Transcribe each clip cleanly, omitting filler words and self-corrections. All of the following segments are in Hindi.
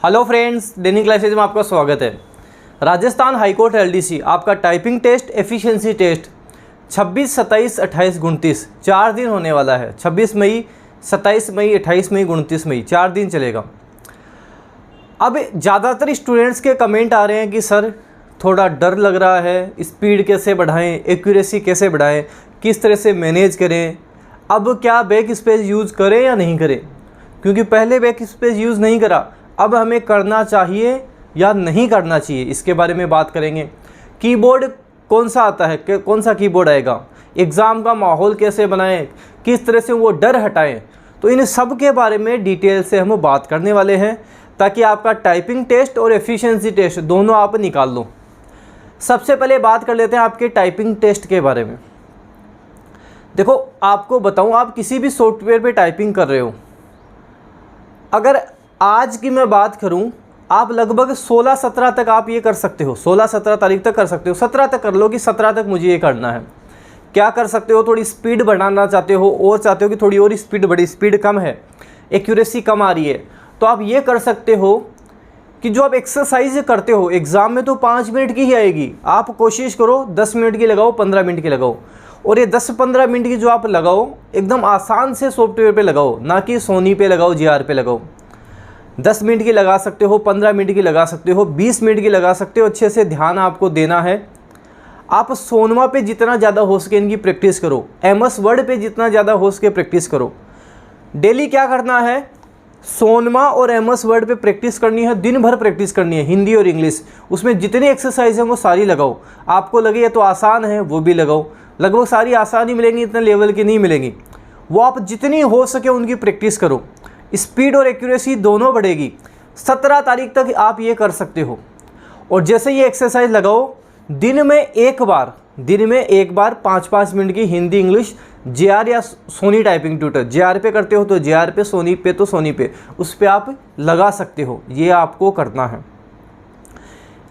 हेलो फ्रेंड्स, दैनिक क्लासेज में आपका स्वागत है। राजस्थान हाईकोर्ट एलडीसी आपका टाइपिंग टेस्ट, एफिशिएंसी टेस्ट 26, 27, 28, 29 4 दिन होने वाला है। 26 मई, 27 मई, 28 मई, 29 मई 4 दिन चलेगा। अब ज़्यादातर स्टूडेंट्स के कमेंट आ रहे हैं कि सर थोड़ा डर लग रहा है, स्पीड कैसे बढ़ाएं, एक्यूरेसी कैसे बढ़ाएं, किस तरह से मैनेज करें। अब क्या बैक स्पेस यूज़ करें या नहीं करें, क्योंकि पहले बैक स्पेस यूज़ नहीं करा, अब हमें करना चाहिए या नहीं करना चाहिए, इसके बारे में बात करेंगे। कीबोर्ड कौन सा आता है, कौन सा कीबोर्ड आएगा, एग्ज़ाम का माहौल कैसे बनाएं, किस तरह से वो डर हटाएं, तो इन सब के बारे में डिटेल से हम बात करने वाले हैं, ताकि आपका टाइपिंग टेस्ट और एफिशिएंसी टेस्ट दोनों आप निकाल लो। सबसे पहले बात कर लेते हैं आपके टाइपिंग टेस्ट के बारे में। देखो, आपको बताऊं, आप किसी भी सॉफ्टवेयर पे टाइपिंग कर रहे हो, अगर आज की मैं बात करूं, आप लगभग 16-17 तक आप ये कर सकते हो, 16-17 तारीख तक कर सकते हो। 17 तक कर लो कि 17 तक मुझे ये करना है। क्या कर सकते हो, थोड़ी स्पीड बढ़ाना चाहते हो और चाहते हो कि थोड़ी और स्पीड बढ़े, स्पीड कम है, एक्यूरेसी कम आ रही है, तो आप ये कर सकते हो कि जो आप एक्सरसाइज करते हो एग्ज़ाम में तो 5 मिनट की ही आएगी, आप कोशिश करो 10 मिनट की लगाओ, 15 मिनट की लगाओ। और ये 10-15 मिनट की जो आप लगाओ, एकदम आसान से सॉफ्टवेयर पे लगाओ, ना कि सोनी पे लगाओ, जीआर पे लगाओ। 10 मिनट की लगा सकते हो, 15 मिनट की लगा सकते हो, 20 मिनट की लगा सकते हो। अच्छे से ध्यान आपको देना है। आप सोनमा पे जितना ज़्यादा हो सके इनकी प्रैक्टिस करो, एमएस वर्ड पे जितना ज़्यादा हो सके प्रैक्टिस करो। डेली क्या करना है, सोनमा और एमएस वर्ड पे प्रैक्टिस करनी है, दिन भर प्रैक्टिस करनी है, हिंदी और इंग्लिश। उसमें जितनी एक्सरसाइज है वो सारी लगाओ। आपको लगे ये तो आसान है, वो भी लगाओ। लगभग सारी आसान ही मिलेंगी, इतने लेवल की नहीं मिलेंगी। वो आप जितनी हो सके उनकी प्रैक्टिस करो, स्पीड और एक्यूरेसी दोनों बढ़ेगी। 17 तारीख तक आप ये कर सकते हो। और जैसे ये एक्सरसाइज लगाओ, दिन में एक बार 5-5 मिनट की हिंदी इंग्लिश जेआर या सोनी टाइपिंग ट्यूटर, जेआर पे करते हो तो जेआर पे, सोनी पे तो सोनी पे, उस पर आप लगा सकते हो। ये आपको करना है।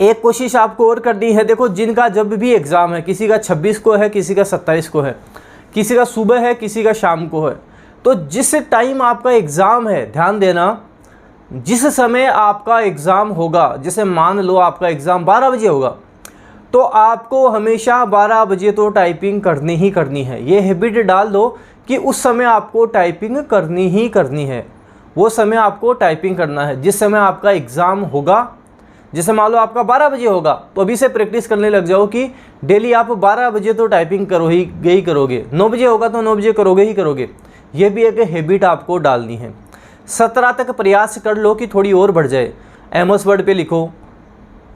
एक कोशिश आपको और करनी है। देखो, जिनका जब भी एग्ज़ाम है, किसी का 26 को है, किसी का 27 को है, किसी का सुबह है, किसी का शाम को है, तो जिस टाइम आपका एग्ज़ाम है, ध्यान देना, जिस समय आपका एग्ज़ाम होगा, जैसे मान लो आपका एग्ज़ाम 12 बजे होगा, तो आपको हमेशा 12 बजे तो टाइपिंग करनी ही करनी है। ये हैबिट डाल दो कि उस समय आपको टाइपिंग करनी ही करनी है। वो समय आपको टाइपिंग करना है जिस समय आपका एग्ज़ाम होगा। जैसे मान लो आपका 12 बजे होगा, तो अभी से प्रैक्टिस करने लग जाओ कि डेली आप 12 बजे तो टाइपिंग करोगे। 9 बजे होगा तो 9 बजे करोगे ही करोगे। ये भी एक हैबिट आपको डालनी है। 17 तक प्रयास कर लो कि थोड़ी और बढ़ जाए। एमएस वर्ड पे लिखो,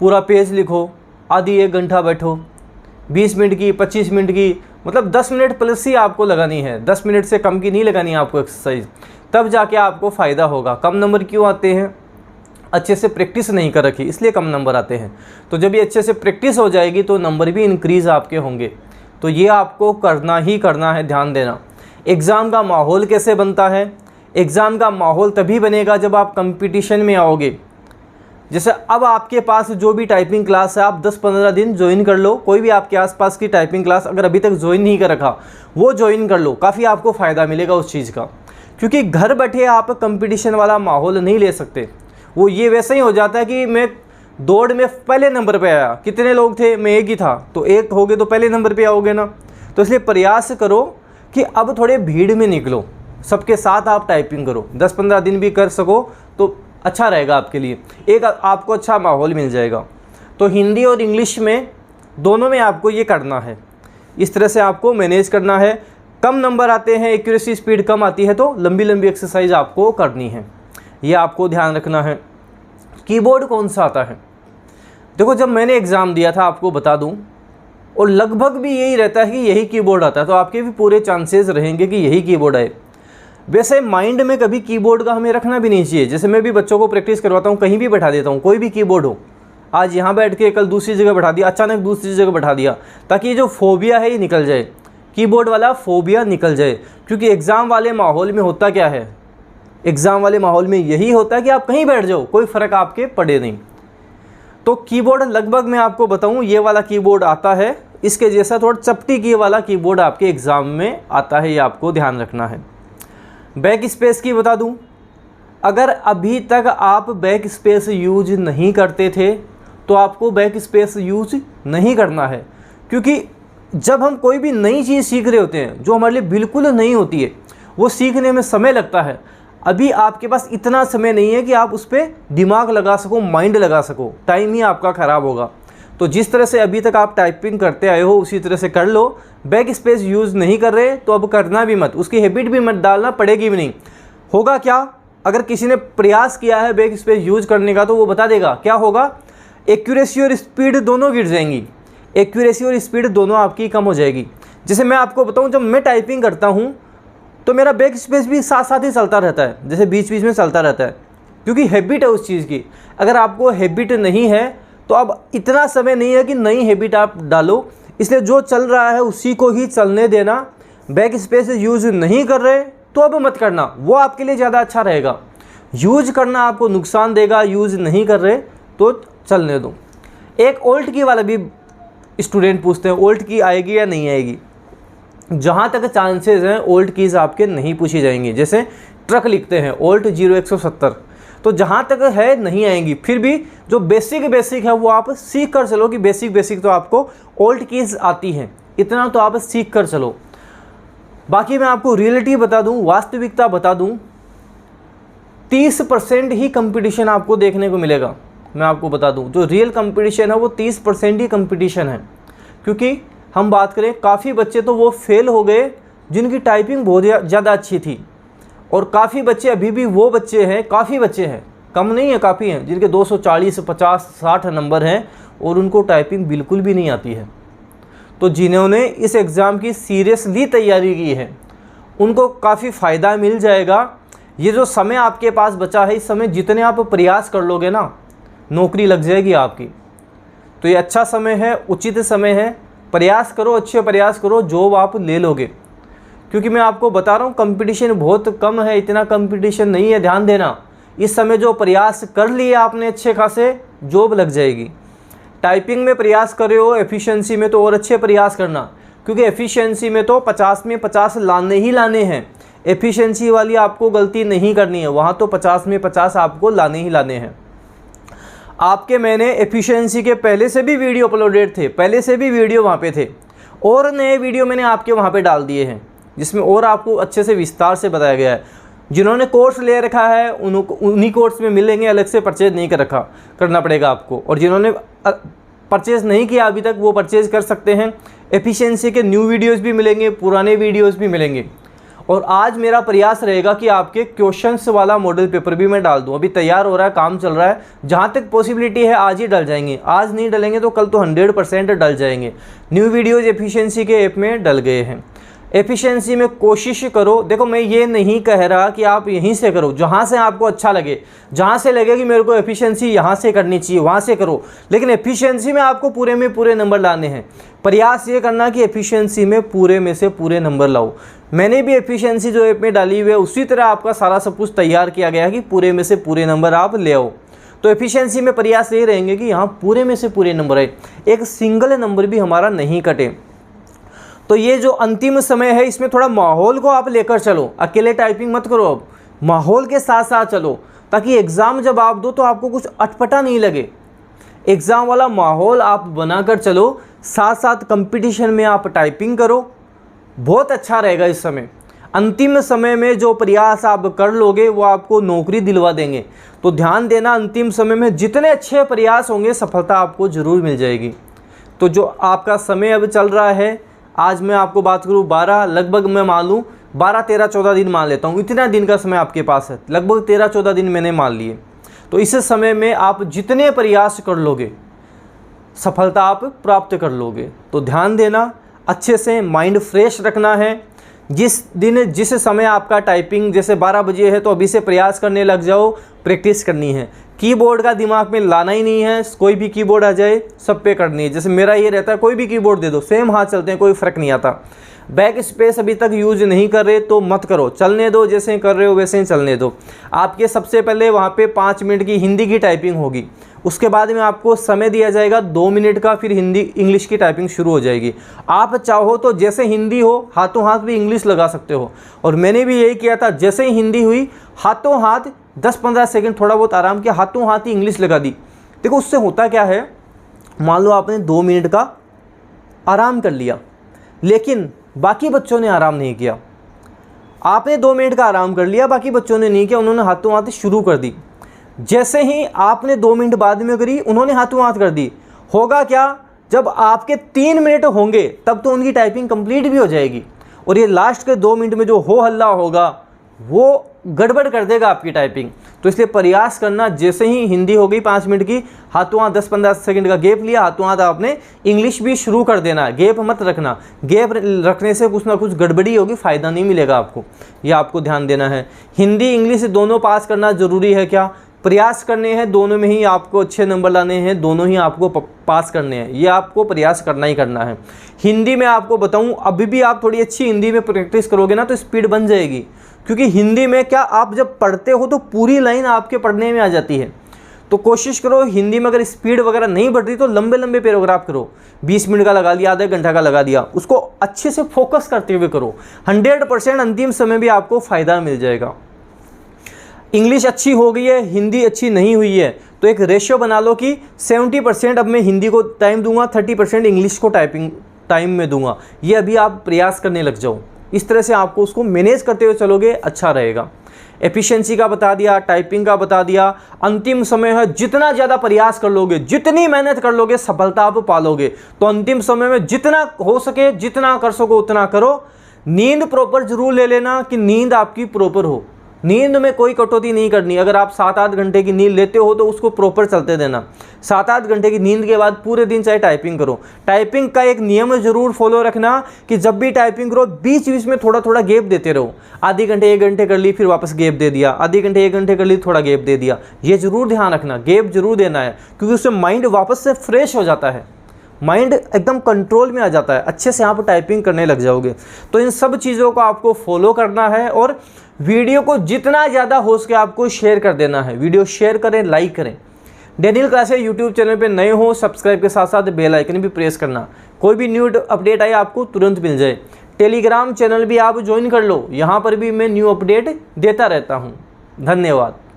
पूरा पेज लिखो, आधी 1 घंटा बैठो, 20 मिनट की, 25 मिनट की, मतलब 10 मिनट प्लस ही आपको लगानी है। 10 मिनट से कम की नहीं लगानी है आपको एक्सरसाइज, तब जाके आपको फ़ायदा होगा। कम नंबर क्यों आते हैं, अच्छे से प्रैक्टिस नहीं कर रखी, इसलिए कम नंबर आते हैं। तो जब ये अच्छे से प्रैक्टिस हो जाएगी तो नंबर भी इंक्रीज़ आपके होंगे। तो ये आपको करना ही करना है, ध्यान देना। एग्ज़ाम का माहौल कैसे बनता है, एग्ज़ाम का माहौल तभी बनेगा जब आप कंपटीशन में आओगे। जैसे अब आपके पास जो भी टाइपिंग क्लास है, आप 10-15 दिन ज्वाइन कर लो। कोई भी आपके आसपास की टाइपिंग क्लास अगर अभी तक ज्वाइन नहीं कर रखा, वो ज्वाइन कर लो, काफ़ी आपको फ़ायदा मिलेगा उस चीज़ का। क्योंकि घर बैठे आप कंपटीशन वाला माहौल नहीं ले सकते। वो ये वैसे ही हो जाता है कि मैं दौड़ में पहले नंबर पे आया, कितने लोग थे, मैं एक ही था, तो एक हो गए तो पहले नंबर पे आओगे ना। तो इसलिए प्रयास करो कि अब थोड़े भीड़ में निकलो, सबके साथ आप टाइपिंग करो। 10-15 दिन भी कर सको तो अच्छा रहेगा आपके लिए, एक आपको अच्छा माहौल मिल जाएगा। तो हिंदी और इंग्लिश में दोनों में आपको ये करना है, इस तरह से आपको मैनेज करना है। कम नंबर आते हैं, एक्यूरेसी स्पीड कम आती है, तो लंबी लंबी एक्सरसाइज आपको करनी है, ये आपको ध्यान रखना है। कीबोर्ड कौन सा आता है, देखो जब मैंने एग्ज़ाम दिया था आपको बता दूं, और लगभग भी यही रहता है कि यही कीबोर्ड आता है, तो आपके भी पूरे चांसेस रहेंगे कि यही कीबोर्ड आए। वैसे माइंड में कभी कीबोर्ड का हमें रखना भी नहीं चाहिए। जैसे मैं भी बच्चों को प्रैक्टिस करवाता हूँ, कहीं भी बैठा देता हूँ, कोई भी कीबोर्ड हो, आज यहाँ बैठ के कल दूसरी जगह बैठा दिया, अचानक दूसरी जगह बैठा दिया, ताकि ये जो फोबिया है ये निकल जाए, कीबोर्ड वाला फोबिया निकल जाए। क्योंकि एग्ज़ाम वाले माहौल में होता क्या है, एग्ज़ाम वाले माहौल में यही होता है कि आप कहीं बैठ जाओ, कोई फ़र्क आपके पड़े नहीं। तो कीबोर्ड लगभग मैं आपको बताऊं, ये वाला कीबोर्ड आता है, इसके जैसा थोड़ा चपटी की वाला कीबोर्ड आपके एग्ज़ाम में आता है, ये आपको ध्यान रखना है। बैक स्पेस की बता दूं, अगर अभी तक आप बैक स्पेस यूज नहीं करते थे तो आपको बैक स्पेस यूज नहीं करना है, क्योंकि जब हम कोई भी नई चीज़ सीख रहे होते हैं जो हमारे लिए बिल्कुल नई होती है, वो सीखने में समय लगता है। अभी आपके पास इतना समय नहीं है कि आप उस पर दिमाग लगा सको, माइंड लगा सको, टाइम ही आपका ख़राब होगा। तो जिस तरह से अभी तक आप टाइपिंग करते आए हो उसी तरह से कर लो। बैक स्पेस यूज़ नहीं कर रहे तो अब करना भी मत, उसकी हैबिट भी मत डालना, पड़ेगी भी नहीं। होगा क्या, अगर किसी ने प्रयास किया है बैक स्पेस यूज करने का तो वो बता देगा क्या होगा। एक्यूरेसी और स्पीड दोनों गिर जाएंगी, एक्यूरेसी और स्पीड दोनों आपकी कम हो जाएगी। जैसे मैं आपको बताऊं, जब मैं टाइपिंग करता हूं तो मेरा बैक स्पेस भी साथ साथ ही चलता रहता है, जैसे बीच बीच में चलता रहता है, क्योंकि हैबिट है उस चीज़ की। अगर आपको हैबिट नहीं है तो अब इतना समय नहीं है कि नई हैबिट आप डालो, इसलिए जो चल रहा है उसी को ही चलने देना। बैक स्पेस यूज़ नहीं कर रहे तो अब मत करना, वो आपके लिए ज़्यादा अच्छा रहेगा। यूज करना आपको नुकसान देगा, यूज़ नहीं कर रहे तो चलने दो। एक ओल्ट की वाला भी स्टूडेंट पूछते हैं, ओल्ट की आएगी या नहीं आएगी। जहाँ तक चांसेस हैं ओल्ट कीज़ आपके नहीं पूछी जाएंगी। जैसे ट्रक लिखते हैं ओल्ट 0170, तो जहाँ तक है नहीं आएंगी। फिर भी जो बेसिक है वो आप सीख कर चलो कि बेसिक तो आपको ओल्ट कीज़ आती हैं, इतना तो आप सीख कर चलो। बाकी मैं आपको रियलिटी बता दूं, वास्तविकता बता दूं, 30% ही कंपटीशन आपको देखने को मिलेगा। मैं आपको बता दूं, जो रियल कंपटीशन है वो 30% ही कंपटीशन है। क्योंकि हम बात करें, काफ़ी बच्चे तो वो फेल हो गए जिनकी टाइपिंग बहुत ज़्यादा अच्छी थी, और काफ़ी बच्चे अभी भी वो बच्चे हैं, काफ़ी बच्चे हैं, कम नहीं है, काफ़ी हैं, जिनके 240, 50, 60 नंबर हैं और उनको टाइपिंग बिल्कुल भी नहीं आती है। तो जिन्होंने इस एग्ज़ाम की सीरियसली तैयारी की है उनको काफ़ी फ़ायदा मिल जाएगा। ये जो समय आपके पास बचा है, इस समय जितने आप प्रयास कर लोगे ना, नौकरी लग जाएगी आपकी। तो ये अच्छा समय है, उचित समय है, प्रयास करो, अच्छे प्रयास करो, जॉब आप ले लोगे। क्योंकि मैं आपको बता रहा हूँ कंपटीशन बहुत कम है, इतना कंपटीशन नहीं है, ध्यान देना। इस समय जो प्रयास कर लिए आपने अच्छे खासे, जॉब लग जाएगी। टाइपिंग में प्रयास कर रहे हो, एफिशिएंसी में तो और अच्छे प्रयास करना, क्योंकि एफिशिएंसी में तो 50 में 50 लाने ही लाने हैं। एफिशिएंसी वाली आपको गलती नहीं करनी है, वहाँ तो 50 में 50 आपको लाने ही लाने हैं। आपके मैंने एफिशिएंसी के पहले से भी वीडियो अपलोडेड थे, पहले से भी वीडियो वहाँ पे थे, और नए वीडियो मैंने आपके वहाँ पे डाल दिए हैं जिसमें और आपको अच्छे से विस्तार से बताया गया है। जिन्होंने कोर्स ले रखा है उन्हीं कोर्स में मिलेंगे, अलग से परचेज नहीं करना पड़ेगा आपको। और जिन्होंने परचेज़ नहीं किया अभी तक वो परचेज़ कर सकते हैं। एफिशिएंसी के न्यू वीडियोस भी मिलेंगे, पुराने वीडियोस भी मिलेंगे। और आज मेरा प्रयास रहेगा कि आपके क्वेश्चंस वाला मॉडल पेपर भी मैं डाल दूं। अभी तैयार हो रहा है, काम चल रहा है, जहां तक पॉसिबिलिटी है आज ही डल जाएंगे। आज नहीं डलेंगे तो कल तो 100% डल जाएंगे। न्यू वीडियोज़ एफिशिएंसी के ऐप में डल गए हैं। एफिशिएंसी में कोशिश करो, देखो मैं ये नहीं कह रहा कि आप यहीं से करो, जहाँ से आपको अच्छा लगे, जहाँ से लगे कि मेरे को एफिशिएंसी यहाँ से करनी चाहिए वहाँ से करो, लेकिन एफिशिएंसी में आपको पूरे में पूरे नंबर लाने हैं। प्रयास ये करना कि एफिशिएंसी में पूरे में से पूरे नंबर लाओ। मैंने भी एफिशिएंसी जो ऐप में डाली हुई है उसी तरह आपका सारा सब कुछ तैयार किया गया है कि पूरे में से पूरे नंबर आप ले आओ। तो एफिशिएंसी में प्रयास ये रहेंगे कि यहाँ पूरे में से पूरे नंबर आए, एक सिंगल नंबर भी हमारा नहीं कटे। तो ये जो अंतिम समय है इसमें थोड़ा माहौल को आप लेकर चलो, अकेले टाइपिंग मत करो, अब माहौल के साथ साथ चलो, ताकि एग्ज़ाम जब आप दो तो आपको कुछ अटपटा नहीं लगे। एग्ज़ाम वाला माहौल आप बनाकर चलो, साथ साथ कंपटीशन में आप टाइपिंग करो, बहुत अच्छा रहेगा। इस समय अंतिम समय में जो प्रयास आप कर लोगे वो आपको नौकरी दिलवा देंगे। तो ध्यान देना, अंतिम समय में जितने अच्छे प्रयास होंगे सफलता आपको ज़रूर मिल जाएगी। तो जो आपका समय अब चल रहा है, आज मैं आपको बात करूँ 12, लगभग मैं मान लूँ 12, 13, 14 दिन मान लेता हूँ, इतना दिन का समय आपके पास है, लगभग 13, 14 दिन मैंने मान लिए। तो इस समय में आप जितने प्रयास कर लोगे सफलता आप प्राप्त कर लोगे। तो ध्यान देना, अच्छे से माइंड फ्रेश रखना है। जिस दिन जिस समय आपका टाइपिंग जैसे 12 बजे है तो अभी से प्रयास करने लग जाओ, प्रैक्टिस करनी है। कीबोर्ड का दिमाग में लाना ही नहीं है, कोई भी कीबोर्ड आ जाए सब पे करनी है। जैसे मेरा ये रहता है, कोई भी कीबोर्ड दे दो, सेम हाथ चलते हैं, कोई फ़र्क नहीं आता। बैक स्पेस अभी तक यूज़ नहीं कर रहे तो मत करो, चलने दो, जैसे कर रहे हो वैसे ही चलने दो। आपके सबसे पहले वहाँ पे 5 मिनट की हिंदी की टाइपिंग होगी, उसके बाद में आपको समय दिया जाएगा 2 मिनट का, फिर हिंदी इंग्लिश की टाइपिंग शुरू हो जाएगी। आप चाहो तो जैसे हिंदी हो हाथों हाथ भी इंग्लिश लगा सकते हो, और मैंने भी यही किया था। जैसे ही हिंदी हुई हाथों हाथ 10-15 सेकंड थोड़ा बहुत आराम किया, हाथों हाथ ही इंग्लिश लगा दी। देखो उससे होता क्या है, मान लो आपने 2 मिनट का आराम कर लिया, लेकिन बाकी बच्चों ने आराम नहीं किया। आपने 2 मिनट का आराम कर लिया, बाकी बच्चों ने नहीं किया, उन्होंने हाथों हाथ शुरू कर दी। जैसे ही आपने 2 मिनट बाद में करी, उन्होंने हाथों हाथ कर दी। होगा क्या, जब आपके 3 मिनट होंगे तब तो उनकी टाइपिंग कंप्लीट भी हो जाएगी, और ये लास्ट के 2 मिनट में जो हो हल्ला होगा वो गड़बड़ कर देगा आपकी टाइपिंग। तो इसलिए प्रयास करना, जैसे ही हिंदी हो गई 5 मिनट की, हाथों हाथ 10-15 सेकंड का गैप लिया, हाथों हाथ आपने इंग्लिश भी शुरू कर देना है। गैप मत रखना, गैप रखने से कुछ ना कुछ गड़बड़ी होगी, फ़ायदा नहीं मिलेगा आपको, यह आपको ध्यान देना है। हिंदी इंग्लिश दोनों पास करना ज़रूरी है क्या, प्रयास करने हैं, दोनों में ही आपको अच्छे नंबर लाने हैं, दोनों ही आपको पास करने हैं, ये आपको प्रयास करना ही करना है। हिंदी में आपको बताऊं, अभी भी आप थोड़ी अच्छी हिंदी में प्रैक्टिस करोगे ना तो स्पीड बन जाएगी, क्योंकि हिंदी में क्या, आप जब पढ़ते हो तो पूरी लाइन आपके पढ़ने में आ जाती है। तो कोशिश करो हिंदी में, अगर स्पीड वगैरह नहीं बढ़ रही तो लंबे लंबे पैराग्राफ करो, 20 मिनट का लगा लिया, आधे घंटा का लगा दिया, उसको अच्छे से फोकस करते हुए करो। 100% अंतिम समय भी आपको फ़ायदा मिल जाएगा। इंग्लिश अच्छी हो गई है, हिंदी अच्छी नहीं हुई है, तो एक रेशियो बना लो कि 70% अब मैं हिंदी को टाइम दूंगा, 30% इंग्लिश को टाइपिंग टाइम में दूंगा। ये अभी आप प्रयास करने लग जाओ, इस तरह से आपको उसको मैनेज करते हुए चलोगे, अच्छा रहेगा। एफिशिएंसी का बता दिया, टाइपिंग का बता दिया। अंतिम समय है, जितना ज़्यादा प्रयास कर लोगे, जितनी मेहनत कर लोगे, सफलता आप पालोगे। तो अंतिम समय में जितना हो सके, जितना कर सको उतना करो। नींद प्रॉपर जरूर ले लेना कि नींद आपकी प्रॉपर हो, नींद में कोई कटौती नहीं करनी। अगर आप 7-8 घंटे की नींद लेते हो तो उसको प्रॉपर चलते देना। 7-8 घंटे की नींद के बाद पूरे दिन चाहे टाइपिंग करो। टाइपिंग का एक नियम जरूर फॉलो रखना कि जब भी टाइपिंग करो बीच बीच में थोड़ा थोड़ा गैप देते रहो। आधे घंटे 1 घंटे कर ली, फिर वापस गैप दे दिया, आधे घंटे 1 घंटे कर ली, थोड़ा गैप दे दिया। ये जरूर ध्यान रखना, गैप जरूर देना है, क्योंकि उससे माइंड वापस से फ्रेश हो जाता है, माइंड एकदम कंट्रोल में आ जाता है, अच्छे से आप टाइपिंग करने लग जाओगे। तो इन सब चीज़ों को आपको फॉलो करना है, और वीडियो को जितना ज़्यादा हो सके आपको शेयर कर देना है। वीडियो शेयर करें, लाइक करें। डेनियल क्लासेस यूट्यूब चैनल पे नए हो, सब्सक्राइब के साथ साथ बेल आइकन भी प्रेस करना, कोई भी न्यू अपडेट आए आपको तुरंत मिल जाए। टेलीग्राम चैनल भी आप ज्वाइन कर लो, यहाँ पर भी मैं न्यू अपडेट देता रहता हूँ। धन्यवाद।